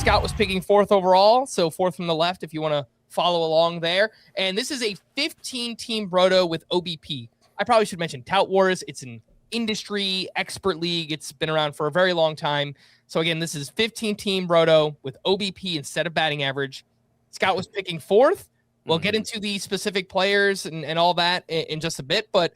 Scott was picking 4th overall, so 4th from the left if you want to follow along there. And this is a 15-team Roto with OBP. I probably should mention Tout Wars. It's an industry expert league. It's been around for a very long time. So again, this is 15-team Roto with OBP instead of batting average. Scott was picking 4th. We'll get into the specific players and all that in just a bit, but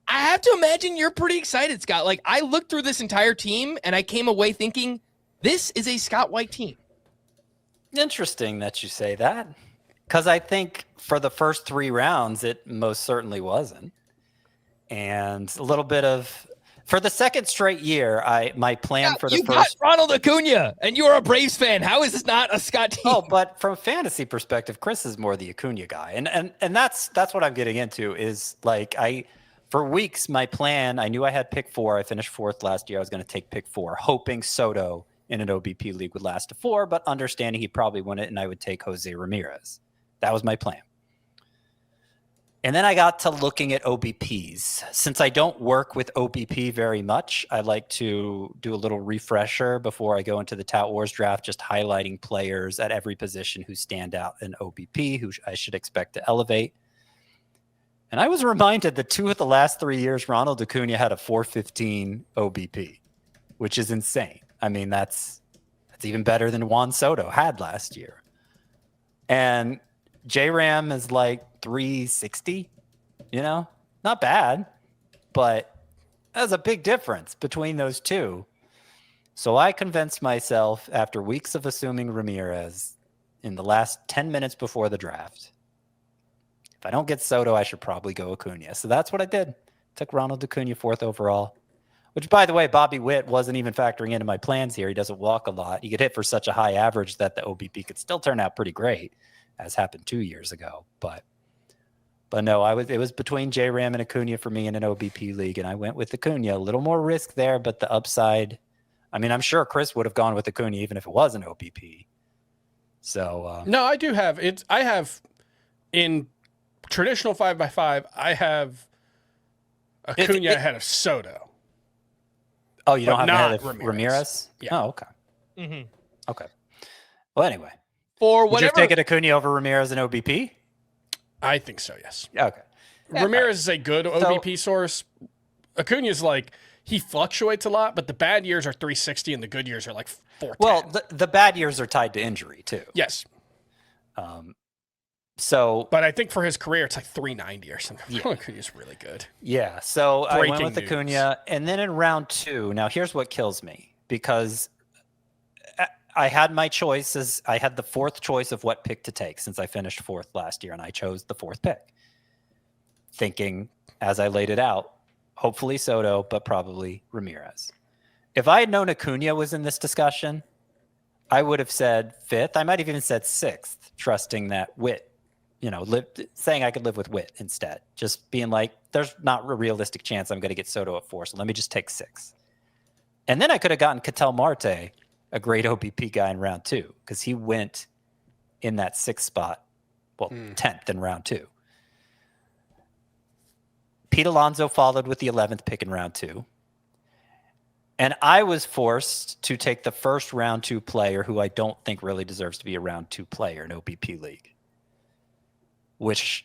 I have to imagine you're pretty excited, Scott. Like, I looked through this entire team and I came away thinking this is a Scott White team. Interesting that you say that, because I think for the first 3 rounds, it most certainly wasn't. And a little bit of, for the second straight year, my plan for the you got Ronald Acuna, and you are a Braves fan. How is this not a Scott team? Oh, but from a fantasy perspective, Chris is more the Acuna guy, and that's what I'm getting into. Is like for weeks, my plan. I knew I had pick 4. I finished 4th last year. I was going to take pick 4, hoping Soto in an OBP league would last to 4, but understanding he probably wouldn't, and I would take Jose Ramirez. That was my plan. And then I got to looking at OBPs. Since I don't work with OBP very much, I like to do a little refresher before I go into the Tout Wars draft, just highlighting players at every position who stand out in OBP, who I should expect to elevate. And I was reminded that 2 of the last 3 years, Ronald Acuna had a 415 OBP, which is insane. I mean, that's even better than Juan Soto had last year. And J-Ram is like 360, not bad, but there's a big difference between those two. So I convinced myself after weeks of assuming Ramirez in the last 10 minutes before the draft, if I don't get Soto, I should probably go Acuna. So that's what I did. Took Ronald Acuna 4th overall. Which, by the way, Bobby Witt wasn't even factoring into my plans here. He doesn't walk a lot. He could hit for such a high average that the OBP could still turn out pretty great, as happened 2 years ago. But no, it was between J-Ram and Acuna for me in an OBP league, and I went with Acuna. A little more risk there, but the upside, I mean, I'm sure Chris would have gone with Acuna even if it was an OBP. So no, I do have it. I have in traditional 5x5, I have Acuna ahead of Soto. Oh, you don't have ahead of Ramirez? Yeah. Oh, okay. Mm-hmm. Okay. Well, anyway. For Would you have taken Acuna over Ramirez and OBP? I think so, yes. Okay. Yeah, Ramirez is a good OBP source. Acuna's like, he fluctuates a lot, but the bad years are 360 and the good years are like 410. Well, the bad years are tied to injury, too. Yes. But I think for his career, it's like 390 or something. Yeah. Acuna's really good. Yeah. So I went with Acuna. And then in round 2, now here's what kills me, because I had my choices. I had the 4th choice of what pick to take since I finished 4th last year, and I chose the 4th pick. Thinking, as I laid it out, hopefully Soto, but probably Ramirez. If I had known Acuna was in this discussion, I would have said 5th. I might have even said 6th, trusting that Witt, saying I could live with Witt instead. Just being like, there's not a realistic chance I'm going to get Soto at 4, so let me just take 6. And then I could have gotten Ketel Marte, a great OBP guy in round 2, because he went in that 6th spot, 10th in round 2. Pete Alonso followed with the 11th pick in round 2. And I was forced to take the first round 2 player who I don't think really deserves to be a round 2 player in OBP league, which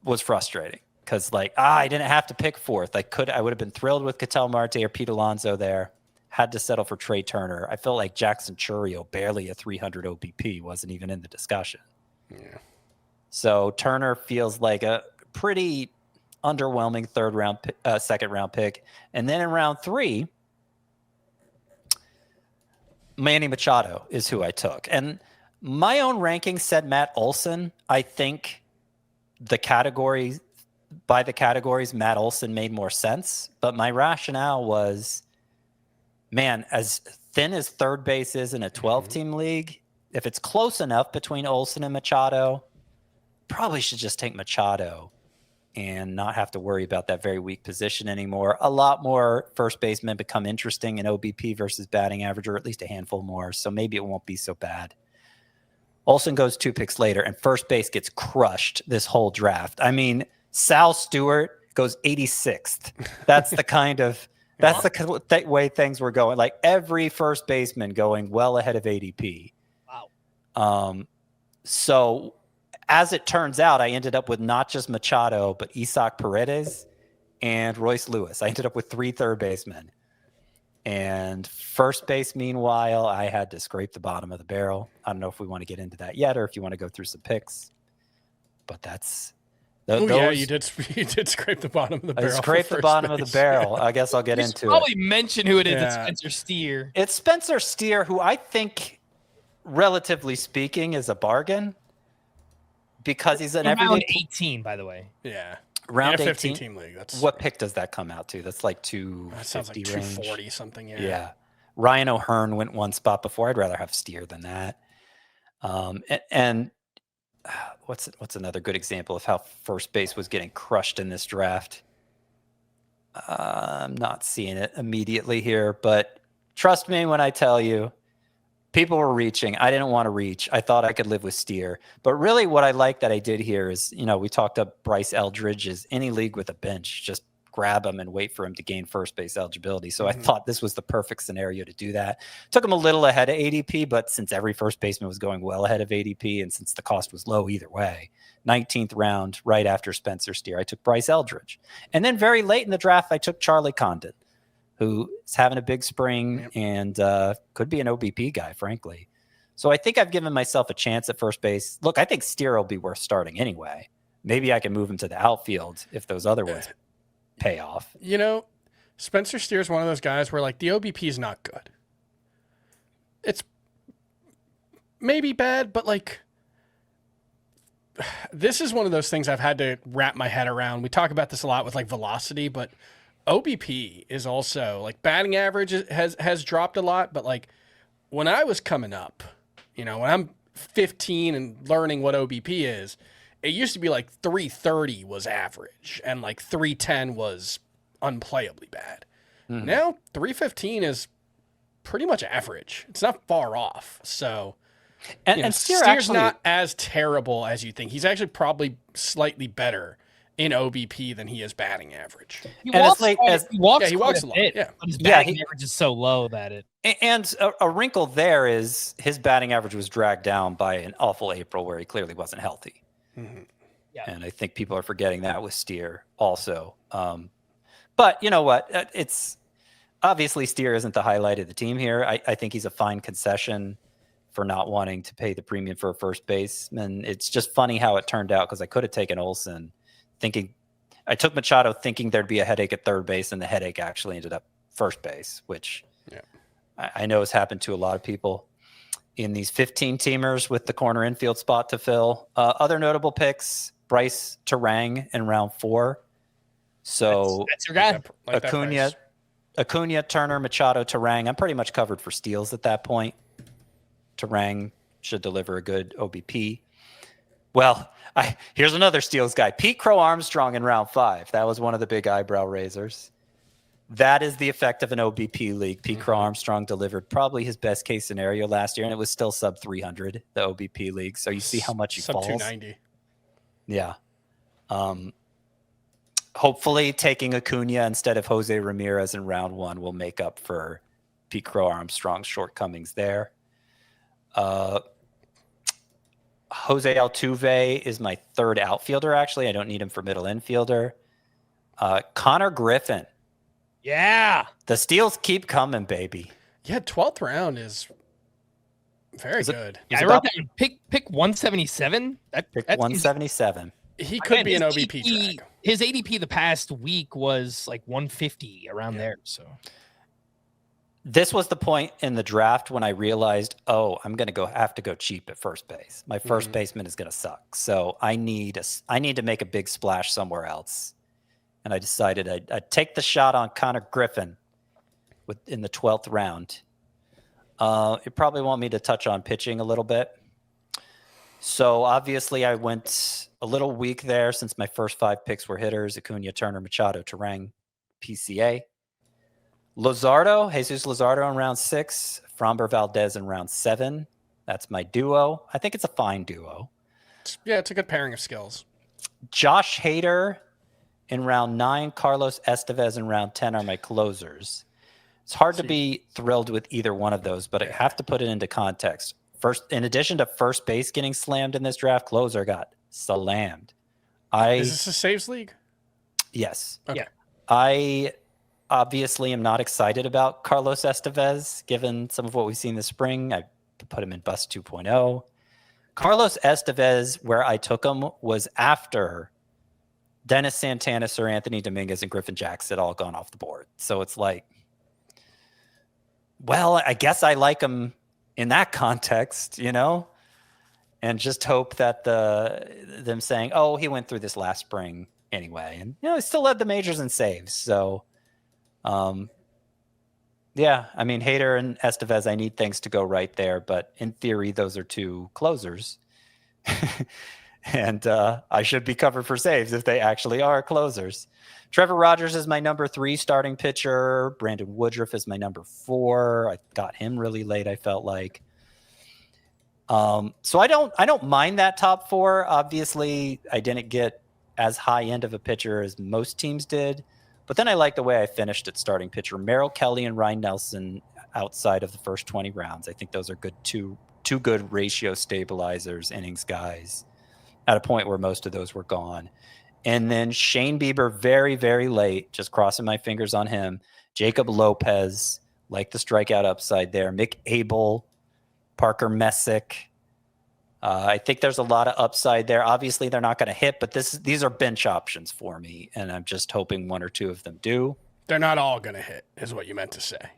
was frustrating because I didn't have to pick 4th. I would have been thrilled with Ketel Marte or Pete Alonso there. Had to settle for Trey Turner. I felt like Jackson Chourio, barely a 300 OBP, wasn't even in the discussion. Yeah. So Turner feels like a pretty underwhelming second round pick. And then in round 3, Manny Machado is who I took. And my own ranking said Matt Olson. I think by the categories, Matt Olson made more sense. But my rationale was, man, as thin as third base is in a 12-team league, if it's close enough between Olson and Machado, probably should just take Machado and not have to worry about that very weak position anymore. A lot more first basemen become interesting in OBP versus batting average, or at least a handful more, so maybe it won't be so bad. Olson goes 2 picks later, and first base gets crushed this whole draft. I mean, Sal Stewart goes 86th. That's the kind of That's the way things were going. Like every first baseman going well ahead of ADP. Wow. So as it turns out, I ended up with not just Machado, but Isaac Paredes and Royce Lewis. I ended up with 3 third basemen. And first base, meanwhile, I had to scrape the bottom of the barrel. I don't know if we want to get into that yet or if you want to go through some picks. But that's... yeah, you did scrape the bottom of the barrel. I scraped the bottom of the barrel. I guess I'll get into it. Probably mention who it is. It's Spencer Steer. It's Spencer Steer, who I think, relatively speaking, is a bargain because he's an round 18, by the way. Yeah, round 18 team league. What pick does that come out to? That's like 250 that sounds like 240 something. Yeah. Ryan O'Hearn went one spot before. I'd rather have Steer than that. And what's another good example of how first base was getting crushed in this draft? I'm not seeing it immediately here, but trust me when I tell you, people were reaching. I didn't want to reach. I thought I could live with Steer. But really what I like that I did here is, we talked up Bryce Eldridge is any league with a bench, just grab him and wait for him to gain first base eligibility. So I thought this was the perfect scenario to do that. Took him a little ahead of ADP, but since every first baseman was going well ahead of ADP and since the cost was low either way, 19th round, right after Spencer Steer, I took Bryce Eldridge. And then very late in the draft, I took Charlie Condon, who is having a big spring and could be an OBP guy, frankly. So I think I've given myself a chance at first base. Look, I think Steer will be worth starting anyway. Maybe I can move him to the outfield if those other ones pay off. Spencer Steer is one of those guys where like the OBP is not good. It's maybe bad, but like this is one of those things I've had to wrap my head around. We talk about this a lot with like velocity, but OBP is also like batting average has dropped a lot. But like when I was coming up, when I'm 15 and learning what OBP is, it used to be like 330 was average and like 310 was unplayably bad. Now 315 is pretty much average. It's not far off. So and Steer's actually not as terrible as you think. He's actually probably slightly better in OBP than he is batting average. He walks a lot. Yeah. But his batting average is so low that it... And a wrinkle there is his batting average was dragged down by an awful April where he clearly wasn't healthy. Yeah. And I think people are forgetting that with Steer also. But you know what? It's obviously Steer isn't the highlight of the team here. I think he's a fine concession for not wanting to pay the premium for a first baseman. It's just funny how it turned out because I could have taken Olsen thinking I took Machado thinking there'd be a headache at third base, and the headache actually ended up first base, which I know has happened to a lot of people in these 15 teamers with the corner infield spot to fill. Other notable picks, Bryce Terang in round 4. So that's your guy. Acuna, Turner, Machado, Terang. I'm pretty much covered for steals at that point. Terang should deliver a good OBP. Well, here's another steals guy. Pete Crow Armstrong in round 5. That was one of the big eyebrow raisers. That is the effect of an OBP league. Pete Crow Armstrong delivered probably his best case scenario last year, and it was still sub 300, the OBP league. So you see how much he falls. Sub 290. Yeah. Hopefully taking Acuna instead of Jose Ramirez in round 1 will make up for Pete Crow Armstrong's shortcomings there. Jose Altuve is my third outfielder, actually. I don't need him for middle infielder. Connor Griffin. Yeah. The steals keep coming, baby. Yeah, 12th round is very good. I wrote down pick 177. Pick 177. He could be an OBP drag. His ADP the past week was like 150 around there. So this was the point in the draft when I realized, I'm going to have to go cheap at first base. My first baseman is going to suck. So I need to make a big splash somewhere else. And I decided I'd take the shot on Connor Griffin in the 12th round. You probably want me to touch on pitching a little bit. So obviously I went a little weak there since my first 5 picks were hitters: Acuna, Turner, Machado, Terang, PCA. Jesus Luzardo in round 6, Framber Valdez in round 7. That's my duo. I think it's a fine duo. Yeah, it's a good pairing of skills. Josh Hader in round 9, Carlos Estevez in round 10 are my closers. It's hard to be thrilled with either one of those, but I have to put it into context. First, in addition to first base getting slammed in this draft, closer got slammed. Is this a saves league? Yes. Okay. Yeah. I obviously am not excited about Carlos Estevez, given some of what we've seen this spring. I put him in bust 2.0. Carlos Estevez, where I took him, was after Dennis Santana, Sir Anthony Dominguez, and Griffin Jackson had all gone off the board. So it's like, well, I guess I like him in that context, and just hope that them saying, oh, he went through this last spring anyway. And, he still led the majors in saves. So, yeah, I mean, Hader and Estevez, I need things to go right there. But in theory, those are two closers. And I should be covered for saves if they actually are closers. Trevor Rogers is my number 3 starting pitcher. Brandon Woodruff is my number 4. I got him really late, I felt like. So I don't mind that top 4. Obviously, I didn't get as high end of a pitcher as most teams did. But then I like the way I finished at starting pitcher. Merrill Kelly and Ryan Nelson outside of the first 20 rounds. I think those are good two good ratio stabilizers, innings guys, at a point where most of those were gone. And then Shane Bieber very, very late, just crossing my fingers on him. Jacob Lopez, like the strikeout upside there. Mick Abel, Parker Messick. I think there's a lot of upside there. Obviously, they're not going to hit, but these are bench options for me, and I'm just hoping 1 or 2 of them do. They're not all going to hit, is what you meant to say.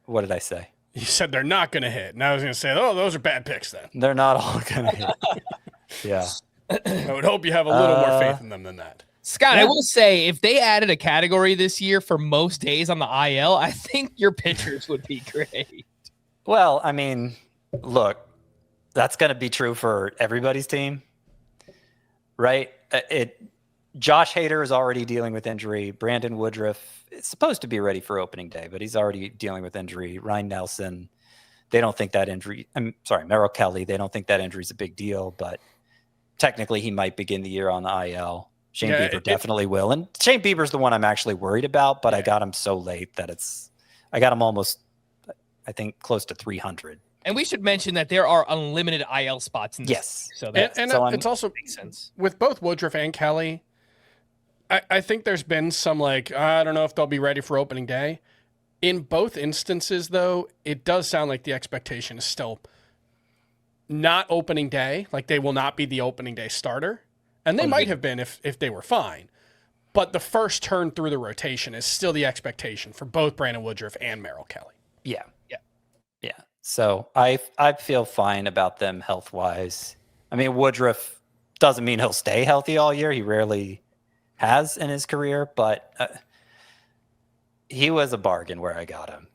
What did I say? You said they're not going to hit, and I was going to say, oh, those are bad picks then. They're not all going to hit. Yeah. I would hope you have a little more faith in them than that. Scott, I will say, if they added a category this year for most days on the IL, I think your pitchers would be great. Well, I mean, look, that's going to be true for everybody's team, right? Josh Hader is already dealing with injury. Brandon Woodruff is supposed to be ready for opening day, but he's already dealing with injury. Ryan Nelson, they don't think that injury. I'm sorry, Merrill Kelly, they don't think that injury is a big deal, but technically he might begin the year on the IL. Shane Bieber definitely will. And Shane Bieber's the one I'm actually worried about, but I got him so late that I got him almost, I think, close to 300. And we should mention that there are unlimited IL spots in this. Yes. So it's also makes sense. With both Woodruff and Kelly, I think there's been some I don't know if they'll be ready for opening day. In both instances, though, it does sound like the expectation is still not opening day. Like they will not be the opening day starter. And they might have been if they were fine. But the first turn through the rotation is still the expectation for both Brandon Woodruff and Merrill Kelly. Yeah. So I feel fine about them health-wise. I mean, Woodruff doesn't mean he'll stay healthy all year. He rarely has in his career, but he was a bargain where I got him.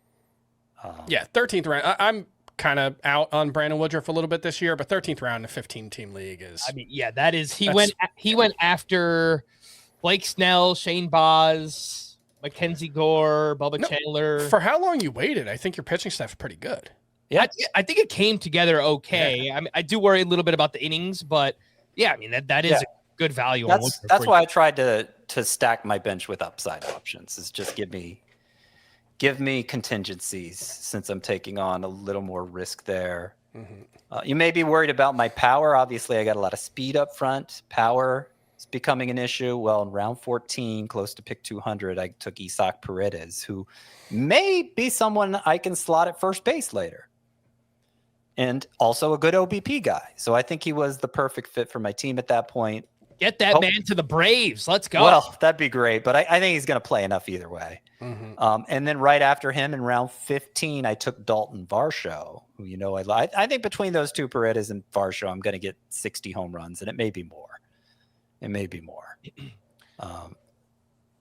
13th round. I'm kind of out on Brandon Woodruff a little bit this year, but 13th round in a 15-team league is. I mean, that is he went after Blake Snell, Shane Boz, Mackenzie Gore, Bubba Chandler. For how long you waited, I think your pitching staff's pretty good. Yeah, I think it came together okay. Yeah. I mean, I do worry a little bit about the innings, but yeah, I mean that is a good value. That's why I tried to stack my bench with upside options. Is just give me contingencies since I'm taking on a little more risk there. Mm-hmm. You may be worried about my power. Obviously, I got a lot of speed up front. Power is becoming an issue. Well, in round 14, close to pick 200, I took Isaac Paredes, who may be someone I can slot at first base later. And also a good OBP guy. So I think he was the perfect fit for my team at that point. Get that man to the Braves. Let's go. Well, that'd be great. But I think he's going to play enough either way. Mm-hmm. And then right after him in round 15, I took Dalton Varsho, who I think between those two, Paredes and Varsho, I'm going to get 60 home runs, and it may be more.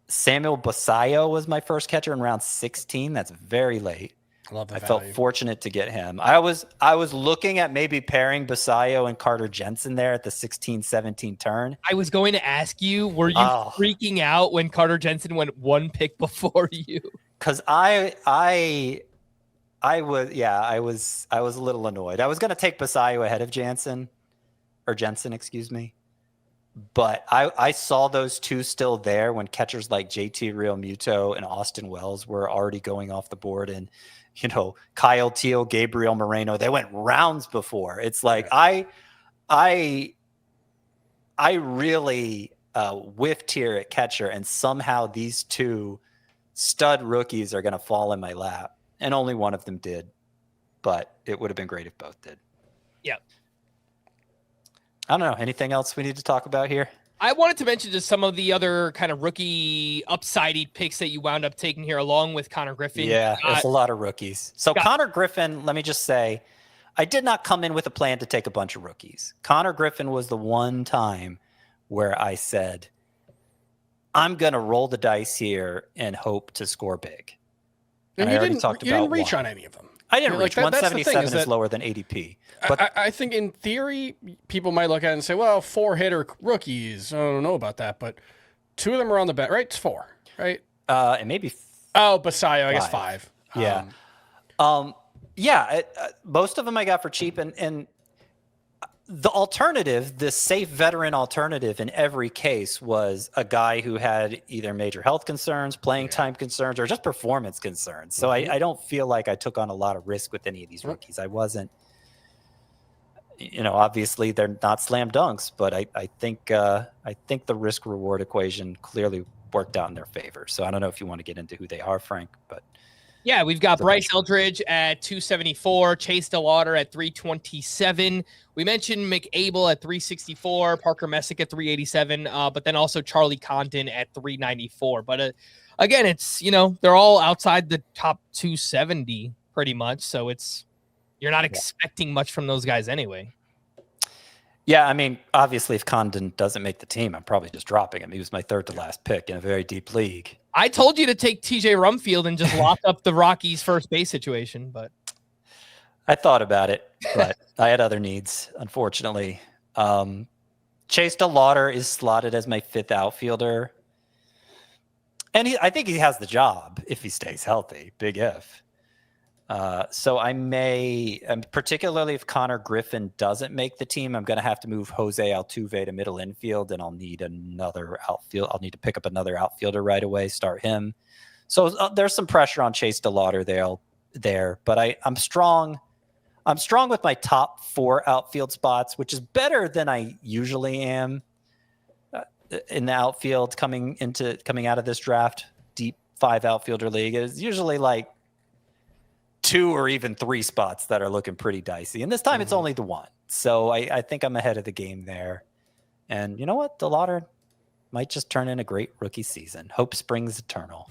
Samuel Basayo was my first catcher in round 16. That's very late. I felt fortunate to get him. I was looking at maybe pairing Basayo and Carter Jensen there at the 16-17 turn. I was going to ask you, were you freaking out when Carter Jensen went 1 pick before you? Because I was a little annoyed. I was going to take Basayo ahead of Jensen, excuse me. But I saw those two still there when catchers like JT Realmuto and Austin Wells were already going off the board, and Kyle Teal, Gabriel Moreno, they went rounds before. It's like I really whiffed here at catcher, and somehow these two stud rookies are going to fall in my lap, and only one of them did, but it would have been great if both did. Yeah. I don't know. Anything else we need to talk about here? I wanted to mention just some of the other kind of rookie upsidey picks that you wound up taking here, along with Connor Griffin. Yeah, there's a lot of rookies. So Connor Griffin, let me just say, I did not come in with a plan to take a bunch of rookies. Connor Griffin was the one time where I said, I'm going to roll the dice here and hope to score big. And you didn't reach on any of them. I didn't reach. 177 is lower than ADP. But I think in theory, people might look at it and say, well, 4-hitter rookies. I don't know about that. But 2 of them are on the bench, right? It's 4, right? And maybe Basayo, I guess 5. Yeah. Most of them I got for cheap. And the alternative, the safe veteran alternative in every case was a guy who had either major health concerns, playing time concerns, or just performance concerns. So I don't feel like I took on a lot of risk with any of these rookies. I wasn't, obviously they're not slam dunks, but I think the risk reward equation clearly worked out in their favor. So I don't know if you want to get into who they are, Frank, but. Yeah, we've got Bryce Eldridge at 274, Chase DeLauder at 327. We mentioned McAble at 364, Parker Messick at 387, but then also Charlie Condon at 394. But again, it's, they're all outside the top 270 pretty much. So you're not expecting much from those guys anyway. Yeah, I mean, obviously, if Condon doesn't make the team, I'm probably just dropping him. He was my third to last pick in a very deep league. I told you to take TJ Rumfield and just lock up the Rockies' first base situation, but I thought about it, but I had other needs, unfortunately. Chase DeLauder is slotted as my 5th outfielder, and I think he has the job if he stays healthy. Big if. So I may, particularly if Connor Griffin doesn't make the team, I'm going to have to move Jose Altuve to middle infield, and I'll need another outfield. I'll need to pick up another outfielder right away, start him. So there's some pressure on Chase DeLauder there, but I'm strong. I'm strong with my top 4 outfield spots, which is better than I usually am in the outfield coming out of this draft. Deep 5 outfielder league is usually like 2 or even 3 spots that are looking pretty dicey. And this time it's only the 1. So I think I'm ahead of the game there. And you know what? DeLauder might just turn in a great rookie season. Hope springs eternal.